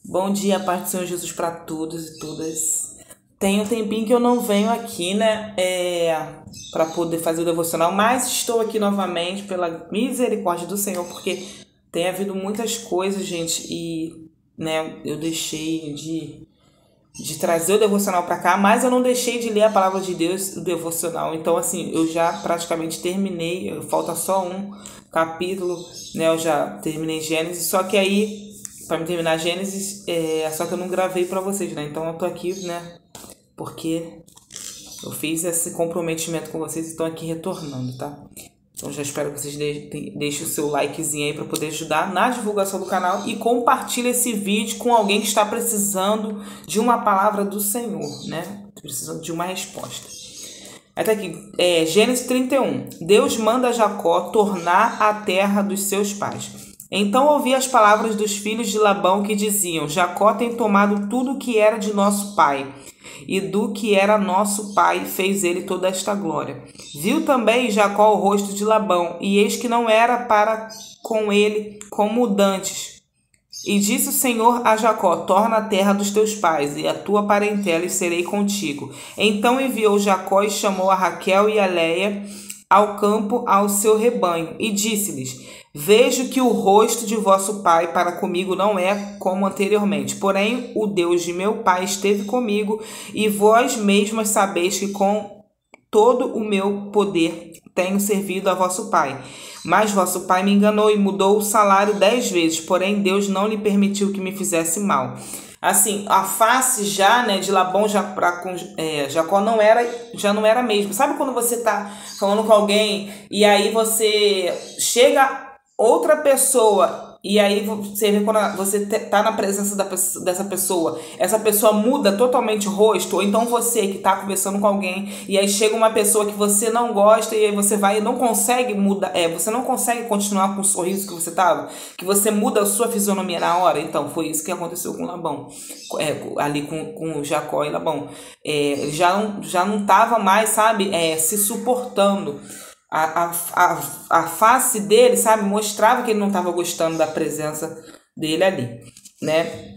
Bom dia, paz do Senhor Jesus para todos e todas. Tem um tempinho que eu não venho aqui, né, para poder fazer o devocional, mas estou aqui novamente pela misericórdia do Senhor, porque tem havido muitas coisas, gente, e, né, eu deixei de trazer o devocional para cá, mas eu não deixei de ler a palavra de Deus, o devocional. Então, assim, eu já praticamente terminei, falta só um capítulo, né, eu já terminei Gênesis, só que aí para me terminar Gênesis, só que eu não gravei para vocês, né? Então eu tô aqui, né? Porque eu fiz esse comprometimento com vocês e estão aqui retornando, tá? Então já espero que vocês deixem o seu likezinho aí para poder ajudar na divulgação do canal e compartilhe esse vídeo com alguém que está precisando de uma palavra do Senhor, né? Precisando de uma resposta. Até aqui, Gênesis 31. Deus manda Jacó tornar a terra dos seus pais. Então ouvi as palavras dos filhos de Labão que diziam: Jacó tem tomado tudo o que era de nosso pai, e do que era nosso pai fez ele toda esta glória. Viu também Jacó o rosto de Labão, e eis que não era para com ele como dantes. E disse o Senhor a Jacó: torna a terra dos teus pais, e a tua parentela, e serei contigo. Então enviou Jacó e chamou a Raquel e a Léia ao campo ao seu rebanho, e disse-lhes: vejo que o rosto de vosso pai para comigo não é como anteriormente, porém o Deus de meu pai esteve comigo, e vós mesmas sabeis que com todo o meu poder tenho servido a vosso pai. Mas vosso pai me enganou e mudou o salário 10 vezes, porém Deus não lhe permitiu que me fizesse mal. Assim, a face já, né, de Labão Jacó já não era mesmo. Sabe quando você tá falando com alguém e aí você chega outra pessoa e aí você vê quando você tá na presença dessa pessoa, essa pessoa muda totalmente o rosto, ou então você que tá conversando com alguém e aí chega uma pessoa que você não gosta e aí você vai e não consegue mudar, você não consegue continuar com o sorriso que você tava, que você muda a sua fisionomia na hora. Então foi isso que aconteceu com Labão, ali com Jacó e Labão. Ele já não tava mais, sabe, se suportando. A face dele, sabe, mostrava que ele não estava gostando da presença dele ali, né?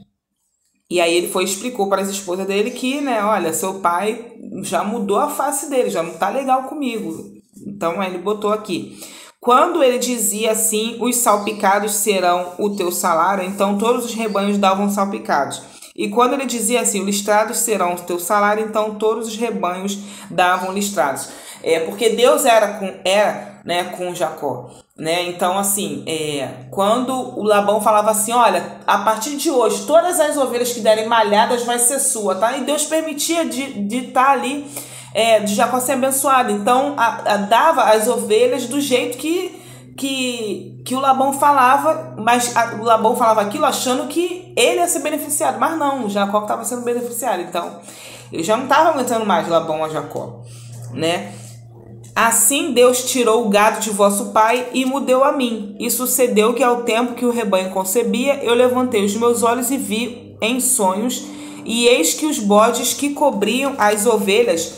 E aí ele foi e explicou para as esposas dele que, né, olha, seu pai já mudou a face dele, já não tá legal comigo. Então aí ele botou aqui: quando ele dizia assim, os salpicados serão o teu salário, então todos os rebanhos davam salpicados. E quando ele dizia assim, os listrados serão o teu salário, então todos os rebanhos davam listrados. Porque Deus era com Jacó, né? Então, assim, quando o Labão falava assim, olha, a partir de hoje, todas as ovelhas que derem malhadas vai ser sua, tá? E Deus permitia de estar ali, de Jacó ser abençoado. Então, dava as ovelhas do jeito que o Labão falava, mas o Labão falava aquilo achando que ele ia ser beneficiado, mas não, o Jacó estava sendo beneficiado. Então, ele já não estava aguentando mais Labão a Jacó, né? Assim Deus tirou o gado de vosso pai e me deu a mim. E sucedeu que ao tempo que o rebanho concebia, eu levantei os meus olhos e vi em sonhos, e eis que os bodes que cobriam as ovelhas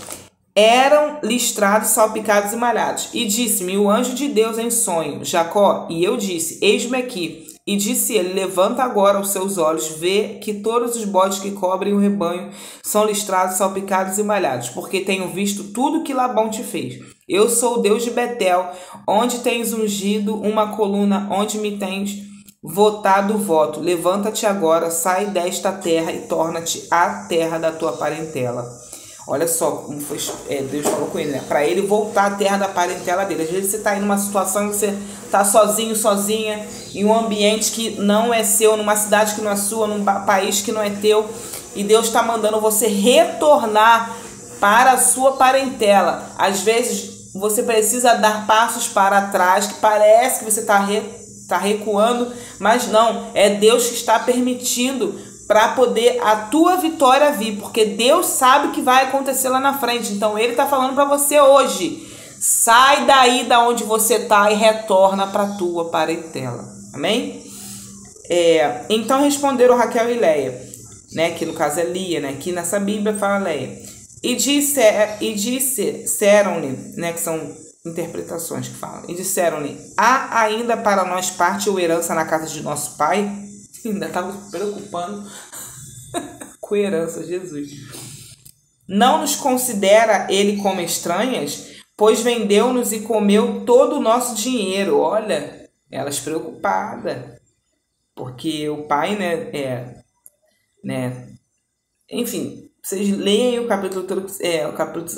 eram listrados, salpicados e malhados. E disse-me o anjo de Deus em sonho: Jacó. E eu disse: eis-me aqui. E disse ele: levanta agora os seus olhos, vê que todos os bodes que cobrem o rebanho são listrados, salpicados e malhados, porque tenho visto tudo que Labão te fez. Eu sou o Deus de Betel, onde tens ungido uma coluna, onde me tens votado o voto. Levanta-te agora, sai desta terra e torna-te a terra da tua parentela. Olha só como foi, Deus falou com ele, né? Para ele voltar à terra da parentela dele. Às vezes você está em uma situação que você está sozinho, sozinha, em um ambiente que não é seu, numa cidade que não é sua, num país que não é teu, e Deus está mandando você retornar para a sua parentela. Às vezes você precisa dar passos para trás, que parece que você está recuando, mas não, é Deus que está permitindo para poder a tua vitória vir, porque Deus sabe o que vai acontecer lá na frente. Então ele está falando para você hoje: sai daí da onde você está e retorna para a tua parentela. Amém? Então responderam Raquel e Léia, né, que no caso é Lia, né, que nessa Bíblia fala Léia, e disseram-lhe, né, que são interpretações que falam, e disseram-lhe: há ainda para nós parte ou herança na casa de nosso pai? Ainda estava se preocupando com herança, Jesus. Não nos considera ele como estranhas, pois vendeu-nos e comeu todo o nosso dinheiro. Olha, elas preocupadas, porque o pai, enfim, vocês leem o capítulo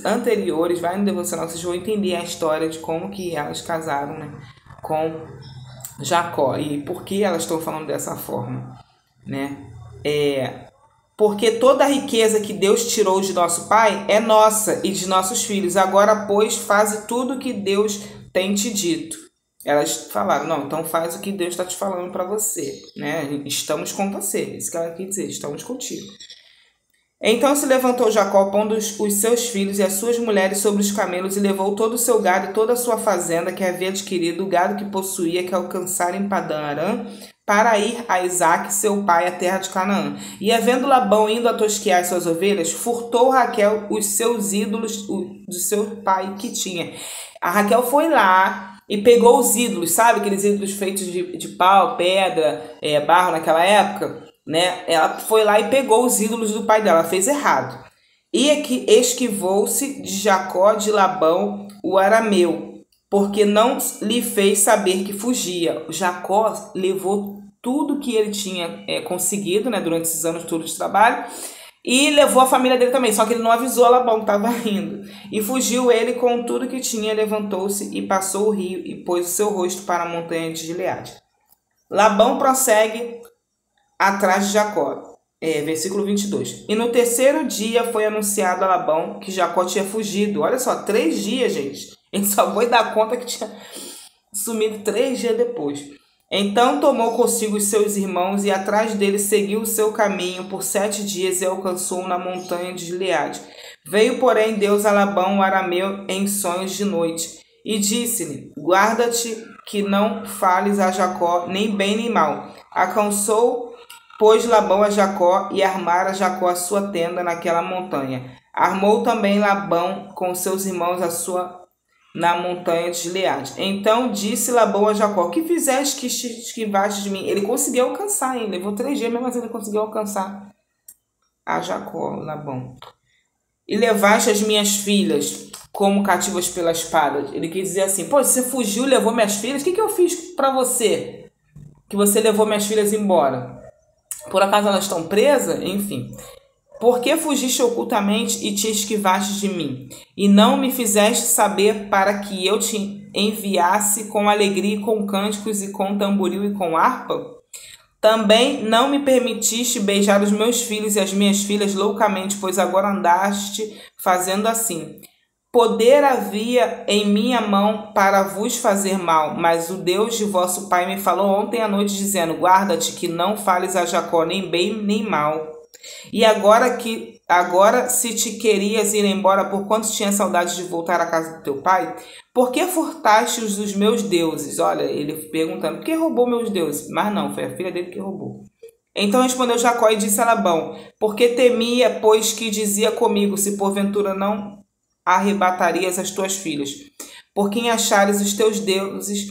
anteriores, vai no devocional, vocês vão entender a história de como que elas casaram, né, com Jacó e por que elas estão falando dessa forma, né? Porque toda a riqueza que Deus tirou de nosso pai é nossa e de nossos filhos. Agora, pois, faze tudo o que Deus tem te dito. Elas falaram, não, então faz o que Deus está te falando para você, né? Estamos com você, isso que ela quer dizer, estamos contigo. Então se levantou Jacó, pondo os seus filhos e as suas mulheres sobre os camelos, e levou todo o seu gado e toda a sua fazenda que havia adquirido, o gado que possuía, que alcançara em Padã Arã, para ir a Isaque, seu pai, à terra de Canaã. E havendo Labão indo a tosquear suas ovelhas, furtou Raquel os seus ídolos do seu pai que tinha. A Raquel foi lá e pegou os ídolos, sabe? Aqueles ídolos feitos de pau, pedra, barro naquela época, né? Ela foi lá e pegou os ídolos do pai dela, ela fez errado. E esquivou-se de Jacó de Labão, o arameu, porque não lhe fez saber que fugia. Jacó levou tudo que ele tinha conseguido, né, durante esses anos todos de trabalho, e levou a família dele também, só que ele não avisou a Labão que estava indo. E fugiu ele com tudo que tinha, levantou-se e passou o rio e pôs o seu rosto para a montanha de Gileade. Labão prossegue atrás de Jacó. Versículo 22. E no terceiro dia foi anunciado a Labão que Jacó tinha fugido. Olha só, 3 dias, gente. Ele só foi dar conta que tinha sumido 3 dias depois. Então tomou consigo os seus irmãos e atrás dele seguiu o seu caminho por 7 dias e alcançou na montanha de Gileade. Veio, porém, Deus a Labão, o arameu, em sonhos de noite, e disse-lhe: guarda-te que não fales a Jacó, nem bem nem mal. Alcançou, pois, Labão a Jacó, e armara Jacó a sua tenda naquela montanha. Armou também Labão com seus irmãos na montanha de Gileade. Então disse Labão a Jacó: que fizeste que esquivaste de mim? Ele conseguiu alcançar, hein? Levou 3 dias, mesmo assim ele conseguiu alcançar a Jacó, Labão. E levaste as minhas filhas como cativas pela espada. Ele quis dizer assim: pô, você fugiu, levou minhas filhas, o que eu fiz para você? Que você levou minhas filhas embora? Por acaso elas estão presas? Enfim. Por que fugiste ocultamente e te esquivaste de mim? E não me fizeste saber para que eu te enviasse com alegria, com cânticos e com tamboril e com harpa? Também não me permitiste beijar os meus filhos e as minhas filhas loucamente, pois agora andaste fazendo assim. Poder havia em minha mão para vos fazer mal, mas o Deus de vosso pai me falou ontem à noite, dizendo: guarda-te que não fales a Jacó nem bem nem mal. E agora, se te querias ir embora, porquanto tinha saudade de voltar à casa do teu pai, por que furtaste os dos meus deuses? Olha, ele perguntando: por que roubou meus deuses? Mas não, foi a filha dele que roubou. Então respondeu Jacó e disse a Labão: porque temia, pois que dizia comigo: se porventura não arrebatarias as tuas filhas, por quem achares os teus deuses,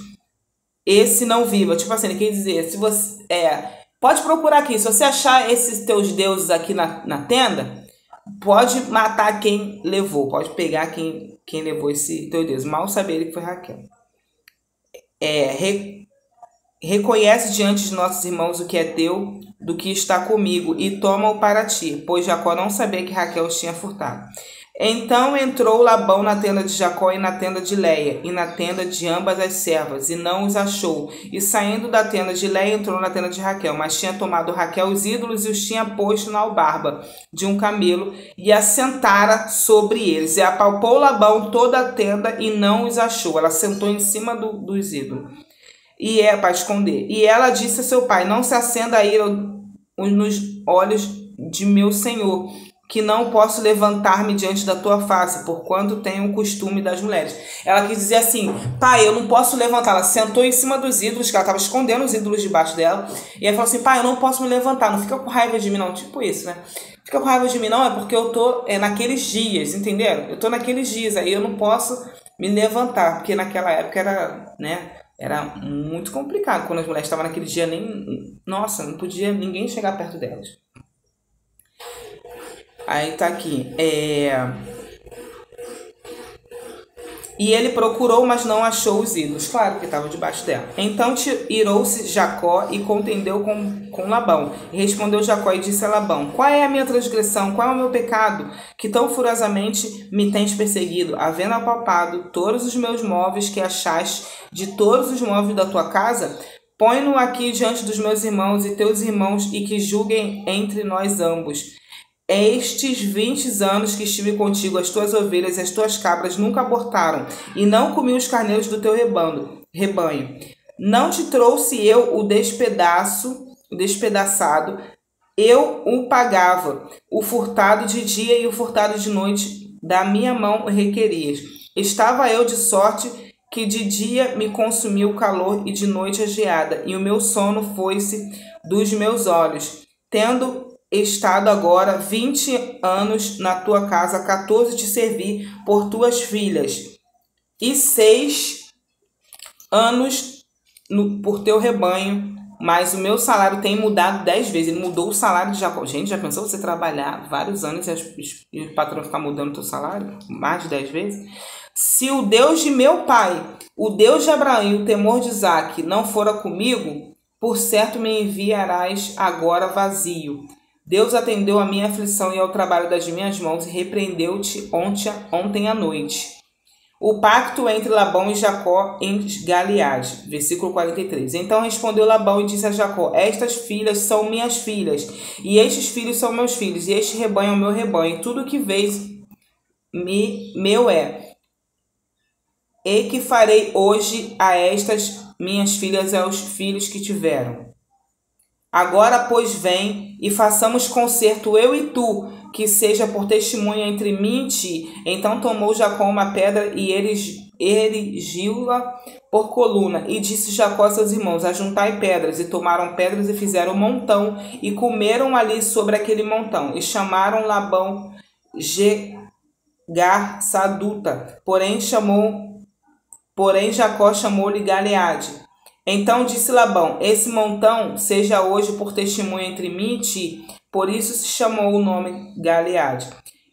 esse não viva. Tipo assim, ele quer dizer, se você pode procurar aqui, se você achar esses teus deuses aqui na tenda, pode matar quem levou, pode pegar quem levou esse teu Deus. Mal saber ele que foi Raquel. Reconhece diante de nossos irmãos o que é teu, do que está comigo, e toma-o para ti, pois Jacó não sabia que Raquel os tinha furtado. Então entrou Labão na tenda de Jacó e na tenda de Léia, e na tenda de ambas as servas, e não os achou. E saindo da tenda de Léia, entrou na tenda de Raquel, mas tinha tomado Raquel os ídolos e os tinha posto na albarba de um camelo, e assentara sobre eles. E apalpou Labão toda a tenda e não os achou. Ela sentou em cima dos ídolos, e para esconder. E ela disse a seu pai: não se acenda a ira nos olhos de meu senhor, que não posso levantar-me diante da tua face, porquanto tenho o costume das mulheres. Ela quis dizer assim: pai, eu não posso levantar. Ela sentou em cima dos ídolos, que ela estava escondendo os ídolos debaixo dela, e ela falou assim: pai, eu não posso me levantar, não fica com raiva de mim não, tipo isso, né? Fica com raiva de mim não, é porque eu tô naqueles dias, entenderam? Eu tô naqueles dias, aí eu não posso me levantar, porque naquela época era, né, Era muito complicado quando as mulheres estavam naquele dia, nossa, não podia ninguém chegar perto delas. Aí tá aqui, E ele procurou, mas não achou os ídolos. Claro, que estavam debaixo dela. Então irou-se Jacó e contendeu com Labão. E respondeu Jacó e disse a Labão: qual é a minha transgressão? Qual é o meu pecado? Que tão furiosamente me tens perseguido, havendo apalpado todos os meus móveis que achaste de todos os móveis da tua casa? Põe-no aqui diante dos meus irmãos e teus irmãos, e que julguem entre nós ambos. Estes 20 anos que estive contigo, as tuas ovelhas e as tuas cabras nunca abortaram, e não comi os carneiros do teu rebanho. Não te trouxe eu o despedaçado, eu o pagava. O furtado de dia e o furtado de noite da minha mão requerias. Estava eu de sorte que de dia me consumiu o calor e de noite a geada, e o meu sono foi-se dos meus olhos. Tendo estado agora 20 anos na tua casa, 14 te servi por tuas filhas, e 6 anos por teu rebanho, mas o meu salário tem mudado 10 vezes. Ele mudou o salário de Jacó. Gente, já pensou você trabalhar vários anos e o patrão ficar mudando o teu salário mais de 10 vezes? Se o Deus de meu pai, o Deus de Abraão e o temor de Isaque não fora comigo, por certo me enviarás agora vazio. Deus atendeu a minha aflição e ao trabalho das minhas mãos e repreendeu-te ontem à noite. O pacto entre Labão e Jacó em Gileade. Versículo 43. Então respondeu Labão e disse a Jacó: estas filhas são minhas filhas, e estes filhos são meus filhos, e este rebanho é o meu rebanho, e tudo que vês meu é. E que farei hoje a estas minhas filhas e aos filhos que tiveram. Agora, pois, vem e façamos concerto, eu e tu, que seja por testemunha entre mim e ti. Então tomou Jacó uma pedra e erigiu-la por coluna. E disse Jacó a seus irmãos: ajuntai pedras. E tomaram pedras e fizeram um montão, e comeram ali sobre aquele montão. E chamaram Labão Jegar Saduta. Porém Jacó chamou-lhe Gileade. Então disse Labão: esse montão seja hoje por testemunha entre mim e ti. Por isso se chamou o nome Gileade.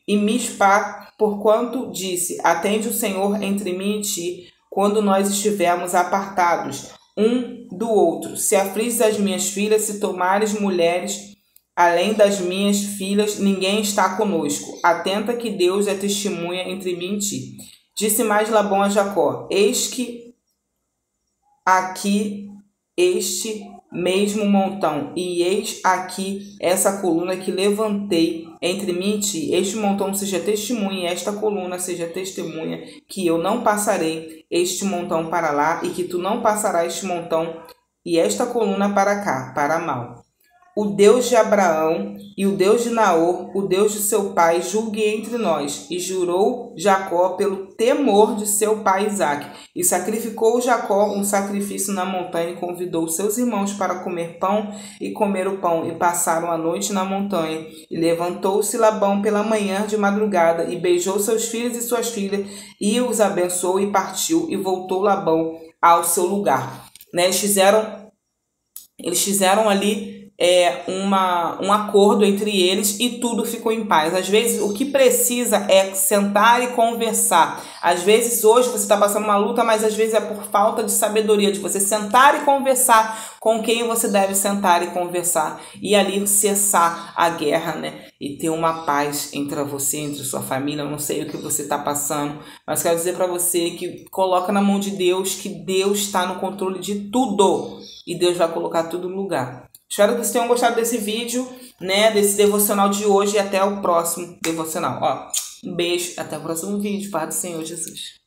E Mispá, porquanto disse: atende o Senhor entre mim e ti, quando nós estivermos apartados um do outro. Se afliges as minhas filhas, se tomares mulheres além das minhas filhas, ninguém está conosco. Atenta que Deus é testemunha entre mim e ti. Disse mais Labão a Jacó: eis que aqui este mesmo montão, e eis aqui essa coluna que levantei entre mim e ti. Este montão seja testemunha, e esta coluna seja testemunha, que eu não passarei este montão para lá, e que tu não passarás este montão e esta coluna para cá, para mal. O Deus de Abraão e o Deus de Naor, o Deus de seu pai, julgue entre nós. E jurou Jacó pelo temor de seu pai Isaque. E sacrificou Jacó um sacrifício na montanha e convidou seus irmãos para comer pão, e comer o pão, e passaram a noite na montanha. E levantou-se Labão pela manhã de madrugada, e beijou seus filhos e suas filhas, e os abençoou, e partiu, e voltou Labão ao seu lugar. Eles fizeram ali um acordo entre eles, e tudo ficou em paz. Às vezes o que precisa é sentar e conversar. Às vezes hoje você está passando uma luta, mas às vezes é por falta de sabedoria, de você sentar e conversar com quem você deve sentar e conversar, e ali cessar a guerra, né? E ter uma paz entre você, entre sua família. Eu não sei o que você está passando, mas quero dizer para você que coloca na mão de Deus, que Deus está no controle de tudo, e Deus vai colocar tudo no lugar. Espero que vocês tenham gostado desse vídeo, né, desse devocional de hoje, e até o próximo devocional. Um beijo, até o próximo vídeo. Paz do Senhor Jesus.